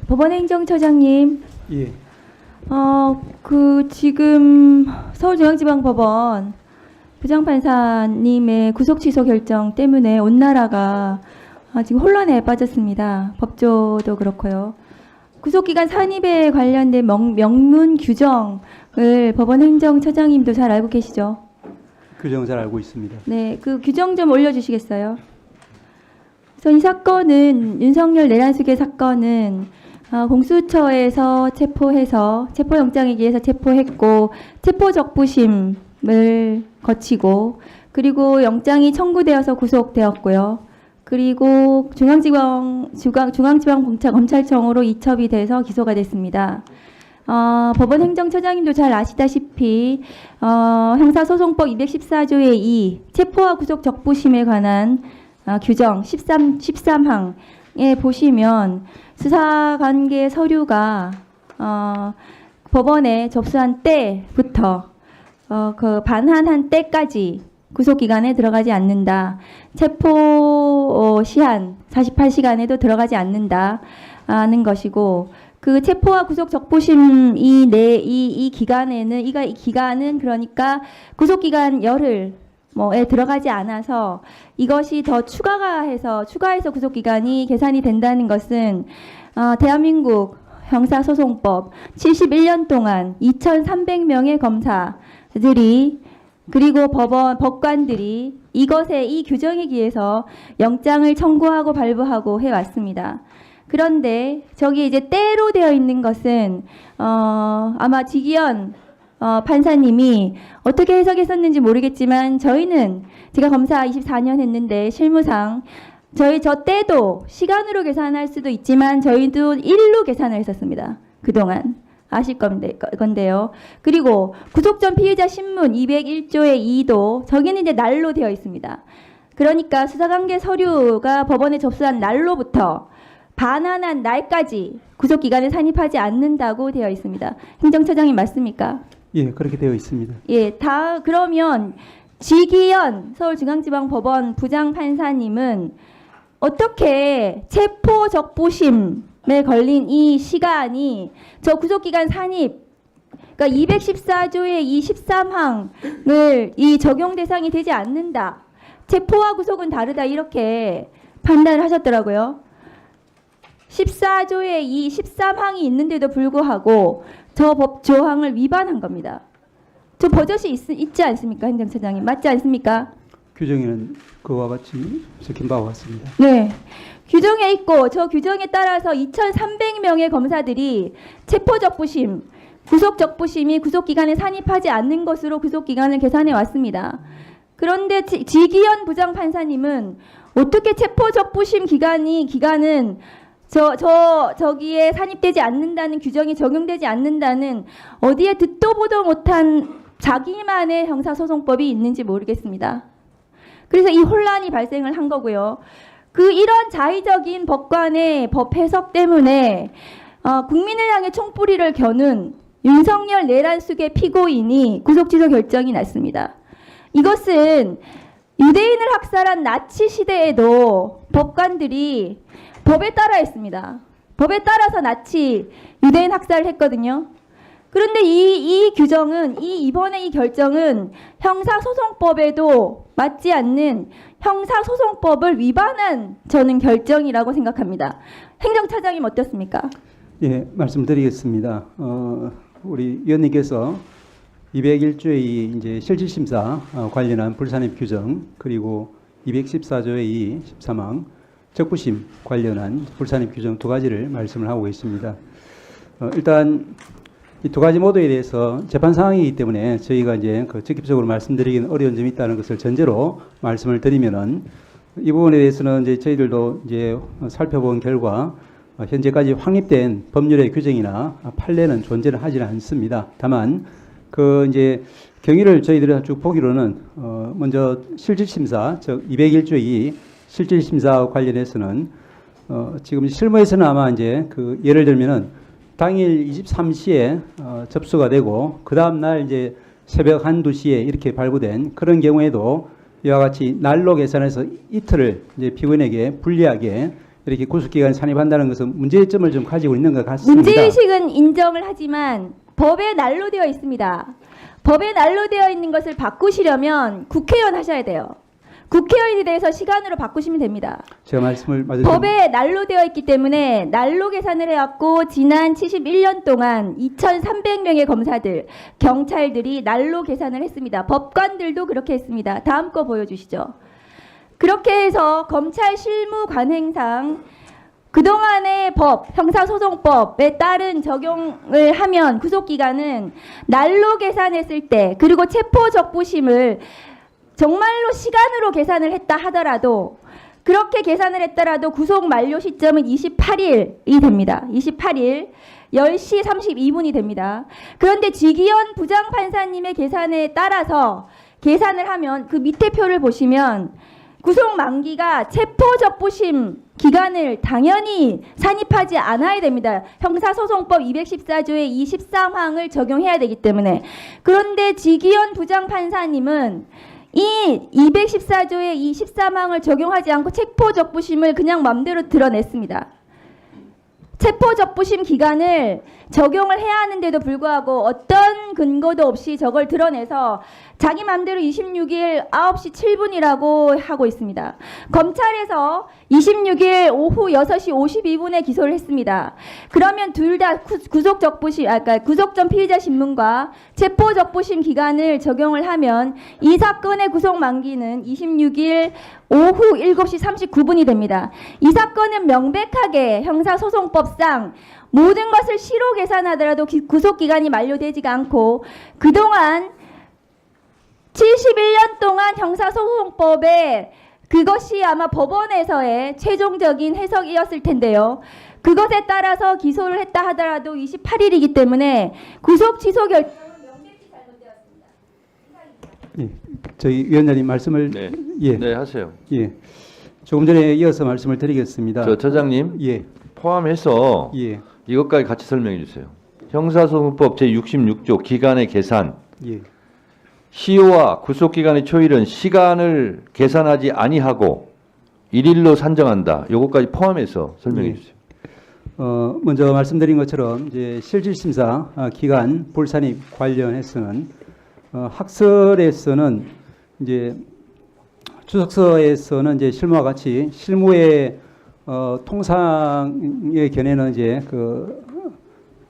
법원행정처장님, 예. 지금 서울중앙지방법원 부장판사님의 구속 취소 결정 때문에 온 나라가 지금 혼란에 빠졌습니다. 법조도 그렇고요. 구속기간 산입에 관련된 명문 규정을 법원행정처장님도 잘 알고 계시죠? 규정 잘 알고 있습니다. 네, 그 규정 좀 올려주시겠어요? 그래서 이 사건은 윤석열 내란수계 사건은 공수처에서 체포해서 체포영장에 의해서 체포했고 체포적부심을 거치고 그리고 영장이 청구되어서 구속되었고요. 그리고 중앙지방검찰청으로 이첩이 돼서 기소가 됐습니다. 법원행정처장님도 잘 아시다시피 형사소송법 214조의 2 체포와 구속 적부심에 관한 규정 13항에 보시면 수사관계 서류가 법원에 접수한 때부터 그 반환한 때까지 구속기간에 들어가지 않는다. 체포 시한 48시간에도 들어가지 않는다는 것이고 그 체포와 구속 적부심 이 기간에는 이 기간은 그러니까 구속기간 열흘 에 들어가지 않아서 이것이 더 추가해서 구속기간이 계산이 된다는 것은 대한민국 형사소송법 71년 동안 2,300명의 검사들이 그리고 법관들이 이 규정에 기해서 영장을 청구하고 발부하고 해왔습니다. 그런데 저기 이제 때로 되어 있는 것은 아마 지기현 판사님이 어떻게 해석했었는지 모르겠지만 저희는 제가 검사 24년 했는데 실무상 저 때도 시간으로 계산할 수도 있지만 저희도 일로 계산을 했었습니다. 그동안 아실 건데요. 그리고 구속 전 피의자 신문 201조의 2도 저기는 이제 날로 되어 있습니다. 그러니까 수사관계 서류가 법원에 접수한 날로부터 반환한 날까지 구속기간을 산입하지 않는다고 되어 있습니다. 행정처장님 맞습니까? 예, 그렇게 되어 있습니다. 예, 그러면 지기현 서울중앙지방법원 부장판사님은 어떻게 체포적부심에 걸린 이 시간이 저 구속기간 산입 그러니까 214조의 이 13항을 이 적용 대상이 되지 않는다. 체포와 구속은 다르다 이렇게 판단을 하셨더라고요. 14조의 이 13항이 있는데도 불구하고 저 법 조항을 위반한 겁니다. 저 버젓이 있지 않습니까? 행정처장님. 맞지 않습니까? 규정에는 그와 같이 적힌 바와 같습니다. 네. 규정에 있고 저 규정에 따라서 2,300명의 검사들이 체포적부심, 구속적부심이 구속기간에 산입하지 않는 것으로 구속기간을 계산해 왔습니다. 그런데 지기현 부장판사님은 어떻게 체포적부심 기간은 저기에 산입되지 않는다는 규정이 적용되지 않는다는 어디에 듣도 보도 못한 자기만의 형사소송법이 있는지 모르겠습니다. 그래서 이 혼란이 발생을 한 거고요. 이런 자의적인 법관의 법 해석 때문에 국민을 향해 총뿌리를 겨눈 윤석열 내란수계 피고인이 구속취소 결정이 났습니다. 이것은 유대인을 학살한 나치 시대에도 법관들이 법에 따라 했습니다. 법에 따라서 유대인 학살을 했거든요. 그런데 이 규정은 이번에 이 결정은 형사소송법에도 맞지 않는 형사소송법을 위반한 저는 결정이라고 생각합니다. 행정처장님 어떻습니까? 예, 말씀드리겠습니다. 우리 위원님께서 201조의 이제 실질심사 관련한 불산입 규정 그리고 214조의 2 13항 적부심 관련한 불산입 규정 두 가지를 말씀을 하고 계십니다. 일단 이 두 가지 모두에 대해서 재판 상황이기 때문에 저희가 이제 직접적으로 말씀드리기는 어려운 점이 있다는 것을 전제로 말씀을 드리면은 이 부분에 대해서는 이제 저희들도 이제 살펴본 결과 현재까지 확립된 법률의 규정이나 판례는 존재를 하지는 않습니다. 다만 이제 경위를 저희들이 쭉 보기로는 먼저 실질심사 즉 201조의 2 실질심사와 관련해서는 지금 실무에서는 아마 이제 예를 들면은 당일 23시에 접수가 되고 그 다음 날 이제 새벽 1, 2시에 이렇게 발부된 그런 경우에도 이와 같이 날로 계산해서 이틀을 이제 피고인에게 불리하게 이렇게 구속기간 산입한다는 것은 문제점을 좀 가지고 있는 것 같습니다. 문제의식은 인정을 하지만 법에 난로되어 있습니다. 법에 난로되어 있는 것을 바꾸시려면 국회의원 하셔야 돼요. 국회의원에 대해서 시간으로 바꾸시면 됩니다. 제가 말씀을 맞으 법에 난로되어 있기 때문에 난로 계산을 해왔고 지난 71년 동안 2,300명의 검사들, 경찰들이 난로 계산을 했습니다. 법관들도 그렇게 했습니다. 다음 거 보여주시죠. 그렇게 해서 검찰 실무 관행상 그동안의 법, 형사소송법에 따른 적용을 하면 구속기간은 난로 계산했을 때 그리고 체포적부심을 정말로 시간으로 계산을 했다 하더라도 그렇게 계산을 했더라도 구속 만료 시점은 28일이 됩니다. 28일 10시 32분이 됩니다. 그런데 지기현 부장판사님의 계산에 따라서 계산을 하면 그 밑에 표를 보시면 구속 만기가 체포적부심 기간을 당연히 산입하지 않아야 됩니다. 형사소송법 214조의 23항을 적용해야 되기 때문에. 그런데 지기현 부장판사님은 이 214조의 이 13항을 적용하지 않고 체포적부심을 그냥 맘대로 드러냈습니다. 체포적부심 기간을 적용을 해야 하는데도 불구하고 어떤 근거도 없이 저걸 드러내서 자기 맘대로 26일 9시 7분이라고 하고 있습니다. 검찰에서 26일 오후 6시 52분에 기소를 했습니다. 그러면 둘 다 그러니까 구속 전 피의자 신문과 체포적부심 기간을 적용을 하면 이 사건의 구속 만기는 26일 오후 7시 39분이 됩니다. 이 사건은 명백하게 형사소송법상 모든 것을 시로 계산하더라도 구속기간이 만료되지가 않고 그동안 71년 동안 형사소송법에 그것이 아마 법원에서의 최종적인 해석이었을 텐데요. 그것에 따라서 기소를 했다 하더라도 28일이기 때문에 구속 취소 결정은 명백히 잘못되었습니다. 예, 저희 위원장님 말씀을 네, 예, 네 하세요. 예, 조금 전에 이어서 말씀을 드리겠습니다. 저 처장님 예, 포함해서 예, 이것까지 같이 설명해 주세요. 형사소송법 제66조 기간의 계산, 예. 시효와 구속기간의 초일은 시간을 계산하지 아니하고 일일로 산정한다. 요것까지 포함해서 설명해 예. 주세요. 먼저 말씀드린 것처럼 이제 실질심사 기간 불산입 관련해서는 학설에서는 이제 주석서에서는 이제 실무와 같이 실무의 통상의 견해는 이제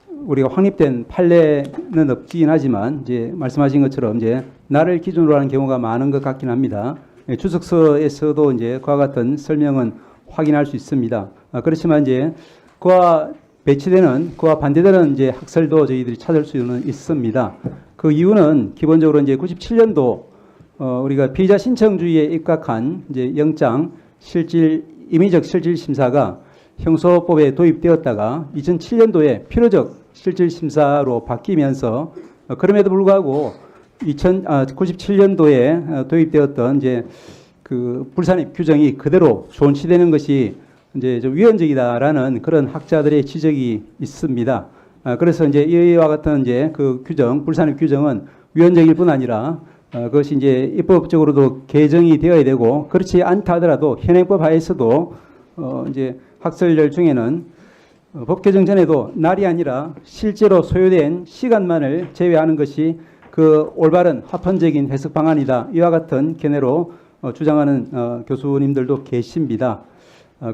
우리가 확립된 판례는 없긴 하지만 이제 말씀하신 것처럼 이제 날을 기준으로 하는 경우가 많은 것 같긴 합니다. 주석서에서도 이제 그와 같은 설명은 확인할 수 있습니다. 그렇지만 이제 그와 배치되는 그와 반대되는 이제 학설도 저희들이 찾을 수는 있습니다. 그 이유는 기본적으로 이제 97년도 우리가 피의자 신청주의에 입각한 이제 영장 임의적 실질 심사가 형소법에 도입되었다가 2007년도에 필요적 실질 심사로 바뀌면서 그럼에도 불구하고 97년도에 도입되었던 이제 그 불산입 규정이 그대로 존치되는 것이 이제 좀 위헌적이다라는 그런 학자들의 지적이 있습니다. 그래서 이제 이와 같은 이제 그 규정, 불산입 규정은 위헌적일 뿐 아니라 그것이 이제 입법적으로도 개정이 되어야 되고 그렇지 않다 하더라도 현행법 하에서도 이제 학설들 중에는 법 개정 전에도 날이 아니라 실제로 소요된 시간만을 제외하는 것이 그 올바른 합헌적인 해석 방안이다. 이와 같은 견해로 주장하는 교수님들도 계십니다.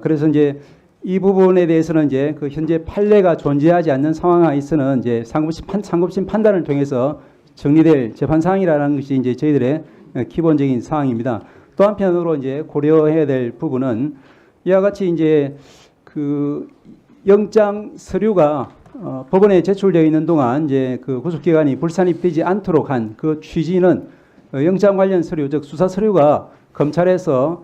그래서 이제 이 부분에 대해서는 이제 그 현재 판례가 존재하지 않는 상황하에서는 이제 상급심 판단을 통해서 정리될 재판 사항이라는 것이 이제 저희들의 기본적인 사항입니다. 또 한편으로 이제 고려해야 될 부분은 이와 같이 이제 그 영장 서류가 법원에 제출되어 있는 동안 이제 그 구속기간이 불산입되지 않도록 한 그 취지는 영장 관련 서류, 즉 수사 서류가 검찰에서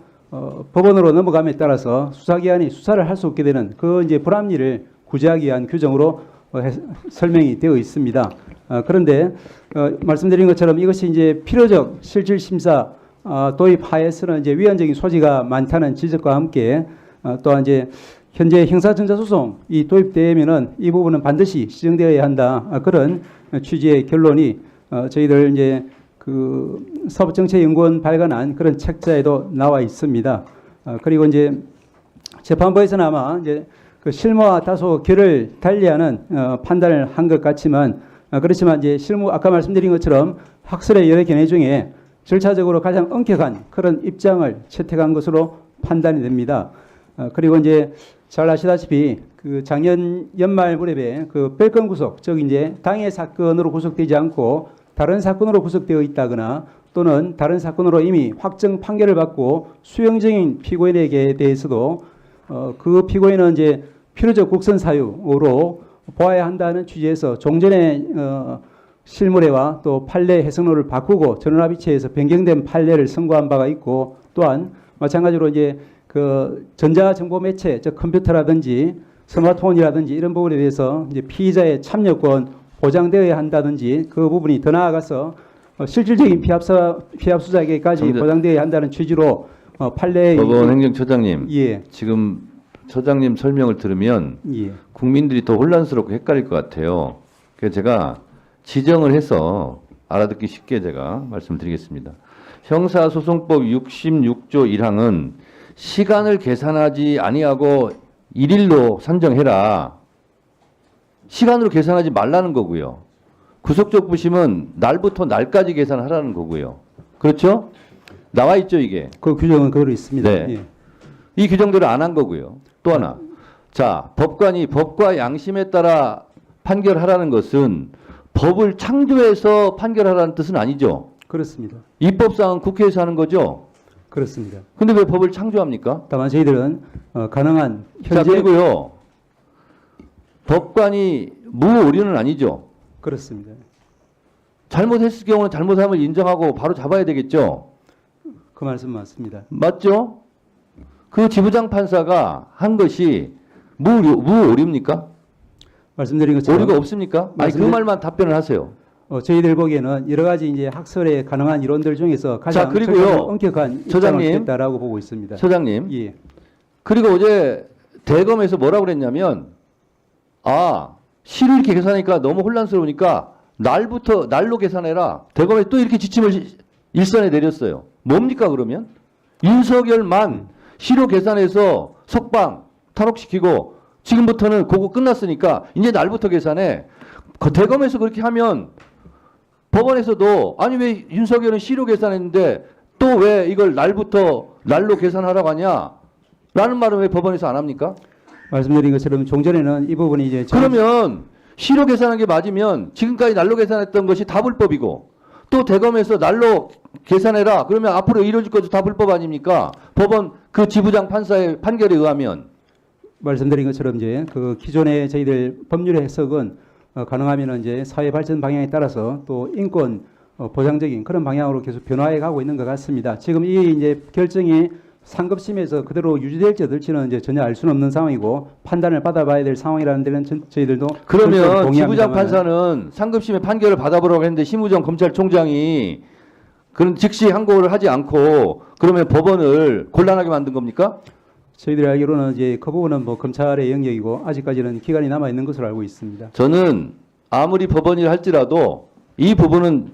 법원으로 넘어감에 따라서 수사기관이 수사를 할 수 없게 되는 그 이제 불합리를 구제하기 위한 규정으로 설명이 되어 있습니다. 그런데 말씀드린 것처럼 이것이 이제 필요적 실질 심사 도입하에서는 이제 위헌적인 소지가 많다는 지적과 함께 또한 이제 현재 형사전자소송이 도입되면은 이 부분은 반드시 시정되어야 한다. 그런 취지의 결론이 저희들 이제 그 사법정책연구원 발간한 그런 책자에도 나와 있습니다. 그리고 이제 재판부에서는 아마 이제 그 실무와 다소 결을 달리하는 판단을 한 것 같지만 그렇지만 이제 실무 아까 말씀드린 것처럼 학설의 여러 견해 중에 절차적으로 가장 엄격한 그런 입장을 채택한 것으로 판단이 됩니다. 그리고 이제 잘 아시다시피 그 작년 연말 무렵에 그 별건 구속, 즉 이제 당해 사건으로 구속되지 않고 다른 사건으로 구속되어 있다거나 또는 다른 사건으로 이미 확정 판결을 받고 수용 중인 피고인에게 대해서도 그 피고인은 이제 필요적 국선 사유로 보아야 한다는 취지에서 종전의 실무례와 또 판례 해석론을 바꾸고 전원합의체에서 변경된 판례를 선고한 바가 있고 또한 마찬가지로 이제 그 전자정보 매체, 즉 컴퓨터라든지 스마트폰이라든지 이런 부분에 대해서 이제 피의자의 참여권 보장되어야 한다든지 그 부분이 더 나아가서 실질적인 피합수작에까지 보장되어야 한다는 취지로 판례의 법원 행정처장님, 예. 지금 처장님 설명을 들으면 예. 국민들이 더 혼란스럽고 헷갈릴 것 같아요. 그래서 제가 지정을 해서 알아듣기 쉽게 제가 말씀드리겠습니다. 형사소송법 66조 1항은 시간을 계산하지 아니하고 일일로 산정해라. 시간으로 계산하지 말라는 거고요. 구속적 부심은 날부터 날까지 계산하라는 거고요. 그렇죠? 나와 있죠, 이게. 그 규정은 그대로 있습니다. 네. 예. 이 규정대로 안 한 거고요. 또 하나. 자, 법관이 법과 양심에 따라 판결하라는 것은 법을 창조해서 판결하라는 뜻은 아니죠. 그렇습니다. 입법상은 국회에서 하는 거죠. 그렇습니다. 근데 왜 법을 창조합니까? 다만 저희들은 가능한 자, 현재 그리고요. 법관이 무오류는 아니죠. 그렇습니다. 잘못했을 경우는 잘못함을 인정하고 바로 잡아야 되겠죠. 그 말씀 맞습니다. 맞죠? 그 지부장 판사가 한 것이 무오류입니까? 말씀드린 것처럼 오류가 없습니까? 아니, 그 말만 답변을 하세요. 저희들 보기에는 여러 가지 이제 학설의 가능한 이론들 중에서 가장 자, 그리고요. 엄격한 입장을 처장님. 했다라고 보고 있습니다. 처장님. 예. 그리고 어제 대검에서 뭐라고 그랬냐면, 시를 이렇게 계산하니까 너무 혼란스러우니까 날로 계산해라. 대검에 또 이렇게 지침을 일선에 내렸어요. 뭡니까 그러면? 윤석열만 시로 계산해서 석방 탈옥시키고 지금부터는 그거 끝났으니까 이제 날부터 계산해. 대검에서 그렇게 하면 법원에서도 아니 왜 윤석열은 시로 계산했는데 또 왜 이걸 날로 계산하라고 하냐? 라는 말은 왜 법원에서 안 합니까? 말씀드린 것처럼 종전에는 이 부분이 이제 그러면 시로 계산한 게 맞으면 지금까지 날로 계산했던 것이 다 불법이고 또 대검에서 날로 계산해라. 그러면 앞으로 이루어질 것도 다 불법 아닙니까? 법원 그 지부장 판사의 판결에 의하면. 말씀드린 것처럼 이제 그 기존의 저희들 법률의 해석은 가능하면 이제 사회 발전 방향에 따라서 또 인권 보장적인 그런 방향으로 계속 변화해 가고 있는 것 같습니다. 지금 이 이제 결정이 상급심에서 그대로 유지될지 어떨지는 이제 전혀 알 수는 없는 상황이고 판단을 받아봐야 될 상황이라는 데는 저희들도 그러면 지부장 판사는 상급심의 판결을 받아보라고 했는데 심우정 검찰총장이 그런 즉시 항고를 하지 않고 그러면 법원을 곤란하게 만든 겁니까? 저희들이 알기로는 이제 그 부분은 뭐 검찰의 영역이고 아직까지는 기간이 남아 있는 것으로 알고 있습니다. 저는 아무리 법원이라 할지라도 이 부분은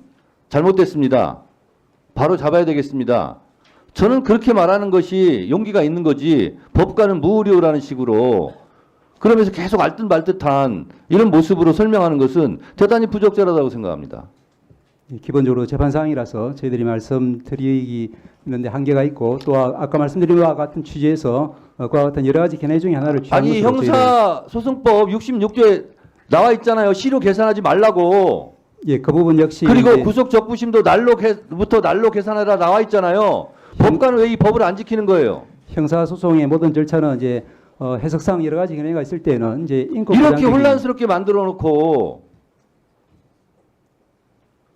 잘못됐습니다. 바로 잡아야 되겠습니다. 저는 그렇게 말하는 것이 용기가 있는 거지 법관은 무오류라는 식으로 그러면서 계속 알듯 말듯한 이런 모습으로 설명하는 것은 대단히 부적절하다고 생각합니다. 기본적으로 재판 사항이라서 저희들이 말씀드리는데 한계가 있고 또 아까 말씀드린 것과 같은 취지에서 그와 같은 여러 가지 견해 중에 하나를 취한 아니 것으로 형사소송법 66조에 나와 있잖아요. 시로 계산하지 말라고. 예, 그 부분 역시 그리고 이제 구속 적부심도 날로부터 날로 계산하라 나와 있잖아요. 법관은 왜 이 법을 안 지키는 거예요? 형사소송의 모든 절차는 이제 해석상 여러 가지 견해가 있을 때는 이제 인권 이렇게 보장적인- 혼란스럽게 만들어 놓고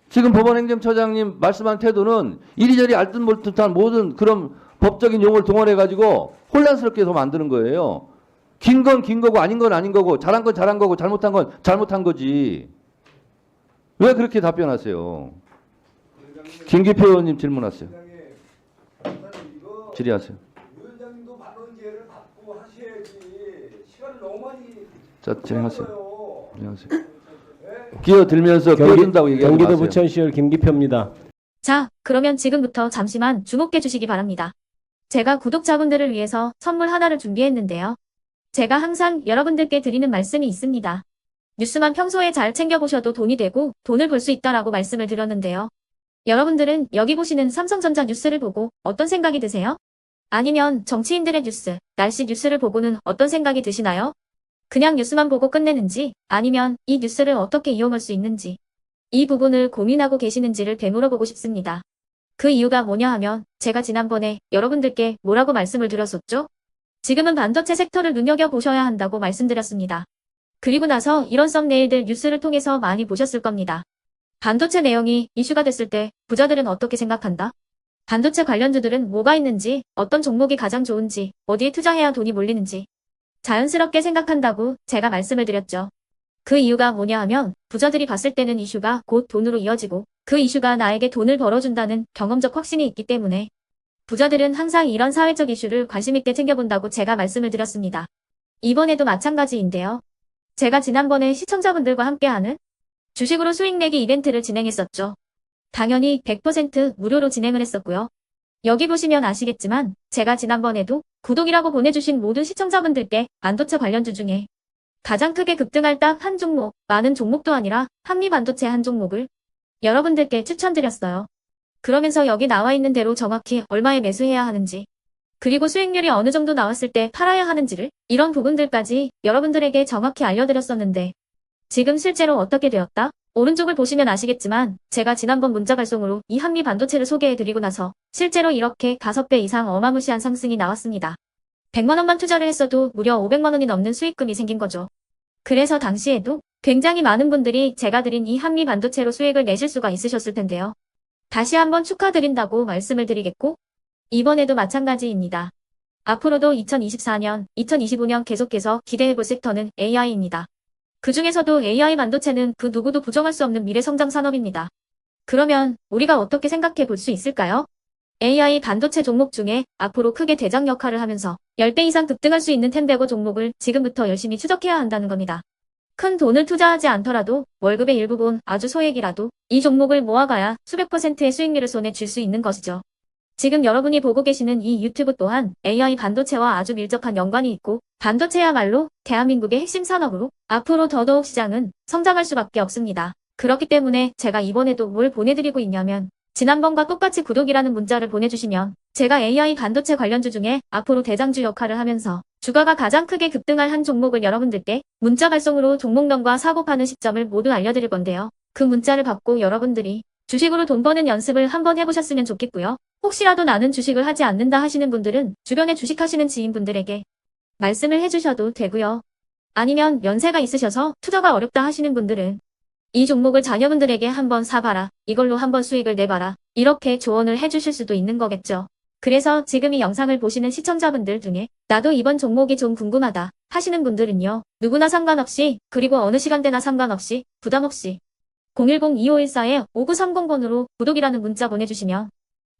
지금 법원행정처장님 말씀한 태도는 이리저리 알듯말듯한 모든 그런 법적인 용어를 동원해 가지고 혼란스럽게 더 만드는 거예요. 긴 건 긴 거고 아닌 건 아닌 거고 잘한 건 잘한 거고 잘못한 건 잘못한 거지. 왜 그렇게 답변하세요? 김기표 의원님 질문하세요. 질의하세요. 위원장님도 반론제를 받고 하셔야지. 시간을 너무 많이 자, 진행하세요. 써요. 안녕하세요. 끼어들면서 끼어든다고 얘기하지 경기도 마세요. 부천시열 김기표입니다. 자, 그러면 지금부터 잠시만 주목해 주시기 바랍니다. 제가 구독자분들을 위해서 선물 하나를 준비했는데요. 제가 항상 여러분들께 드리는 말씀이 있습니다. 뉴스만 평소에 잘 챙겨보셔도 돈이 되고 돈을 벌 수 있다라고 말씀을 드렸는데요. 여러분들은 여기 보시는 삼성전자 뉴스를 보고 어떤 생각이 드세요? 아니면 정치인들의 뉴스, 날씨 뉴스를 보고는 어떤 생각이 드시나요? 그냥 뉴스만 보고 끝내는지, 아니면 이 뉴스를 어떻게 이용할 수 있는지, 이 부분을 고민하고 계시는지를 되물어보고 싶습니다. 그 이유가 뭐냐 하면 제가 지난번에 여러분들께 뭐라고 말씀을 드렸었죠? 지금은 반도체 섹터를 눈여겨보셔야 한다고 말씀드렸습니다. 그리고 나서 이런 썸네일들 뉴스를 통해서 많이 보셨을 겁니다. 반도체 내용이 이슈가 됐을 때 부자들은 어떻게 생각한다? 반도체 관련주들은 뭐가 있는지, 어떤 종목이 가장 좋은지, 어디에 투자해야 돈이 몰리는지 자연스럽게 생각한다고 제가 말씀을 드렸죠. 그 이유가 뭐냐 하면 부자들이 봤을 때는 이슈가 곧 돈으로 이어지고 그 이슈가 나에게 돈을 벌어준다는 경험적 확신이 있기 때문에 부자들은 항상 이런 사회적 이슈를 관심 있게 챙겨본다고 제가 말씀을 드렸습니다. 이번에도 마찬가지인데요. 제가 지난번에 시청자분들과 함께하는 주식으로 수익 내기 이벤트를 진행했었죠. 당연히 100% 무료로 진행을 했었고요. 여기 보시면 아시겠지만 제가 지난번에도 구독이라고 보내주신 모든 시청자분들께 반도체 관련주 중에 가장 크게 급등할 딱 한 종목, 많은 종목도 아니라 한미반도체 한 종목을 여러분들께 추천드렸어요. 그러면서 여기 나와 있는 대로 정확히 얼마에 매수해야 하는지, 그리고 수익률이 어느 정도 나왔을 때 팔아야 하는지를 이런 부분들까지 여러분들에게 정확히 알려드렸었는데 지금 실제로 어떻게 되었다? 오른쪽을 보시면 아시겠지만 제가 지난번 문자 발송으로 이 한미 반도체를 소개해드리고 나서 실제로 이렇게 5배 이상 어마무시한 상승이 나왔습니다. 100만 원만 투자를 했어도 무려 500만 원이 넘는 수익금이 생긴 거죠. 그래서 당시에도 굉장히 많은 분들이 제가 드린 이 한미 반도체로 수익을 내실 수가 있으셨을 텐데요. 다시 한번 축하드린다고 말씀을 드리겠고 이번에도 마찬가지입니다. 앞으로도 2024년, 2025년 계속해서 기대해볼 섹터는 AI입니다. 그 중에서도 AI 반도체는 그 누구도 부정할 수 없는 미래성장 산업입니다. 그러면 우리가 어떻게 생각해 볼 수 있을까요? AI 반도체 종목 중에 앞으로 크게 대장 역할을 하면서 10배 이상 급등할 수 있는 텐베고 종목을 지금부터 열심히 추적해야 한다는 겁니다. 큰 돈을 투자하지 않더라도 월급의 일부분 아주 소액이라도 이 종목을 모아가야 수백 %의 수익률을 손에 쥘 수 있는 것이죠. 지금 여러분이 보고 계시는 이 유튜브 또한 AI 반도체와 아주 밀접한 연관이 있고 반도체야말로 대한민국의 핵심 산업으로 앞으로 더더욱 시장은 성장할 수밖에 없습니다. 그렇기 때문에 제가 이번에도 뭘 보내드리고 있냐면 지난번과 똑같이 구독이라는 문자를 보내주시면 제가 AI 반도체 관련주 중에 앞으로 대장주 역할을 하면서 주가가 가장 크게 급등할 한 종목을 여러분들께 문자 발송으로 종목명과 사고 파는 시점을 모두 알려드릴 건데요. 그 문자를 받고 여러분들이 주식으로 돈 버는 연습을 한번 해보셨으면 좋겠고요. 혹시라도 나는 주식을 하지 않는다 하시는 분들은 주변에 주식하시는 지인분들에게 말씀을 해주셔도 되고요. 아니면 연세가 있으셔서 투자가 어렵다 하시는 분들은 이 종목을 자녀분들에게 한번 사봐라, 이걸로 한번 수익을 내봐라, 이렇게 조언을 해주실 수도 있는 거겠죠. 그래서 지금 이 영상을 보시는 시청자분들 중에 나도 이번 종목이 좀 궁금하다 하시는 분들은요. 누구나 상관없이 그리고 어느 시간대나 상관없이 부담없이 010-2514-5930번으로 구독이라는 문자 보내주시면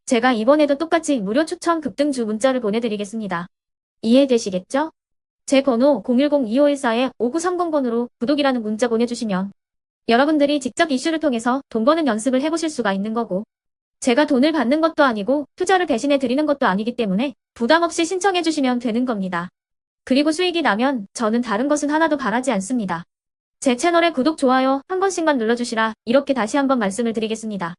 제가 이번에도 똑같이 무료 추천 급등주 문자를 보내드리겠습니다. 이해되시겠죠? 제 번호 010-2514-5930번으로 구독이라는 문자 보내주시면 여러분들이 직접 이슈를 통해서 돈 버는 연습을 해보실 수가 있는 거고 제가 돈을 받는 것도 아니고 투자를 대신해 드리는 것도 아니기 때문에 부담 없이 신청해 주시면 되는 겁니다. 그리고 수익이 나면 저는 다른 것은 하나도 바라지 않습니다. 제 채널에 구독, 좋아요 한 번씩만 눌러주시라 이렇게 다시 한번 말씀을 드리겠습니다.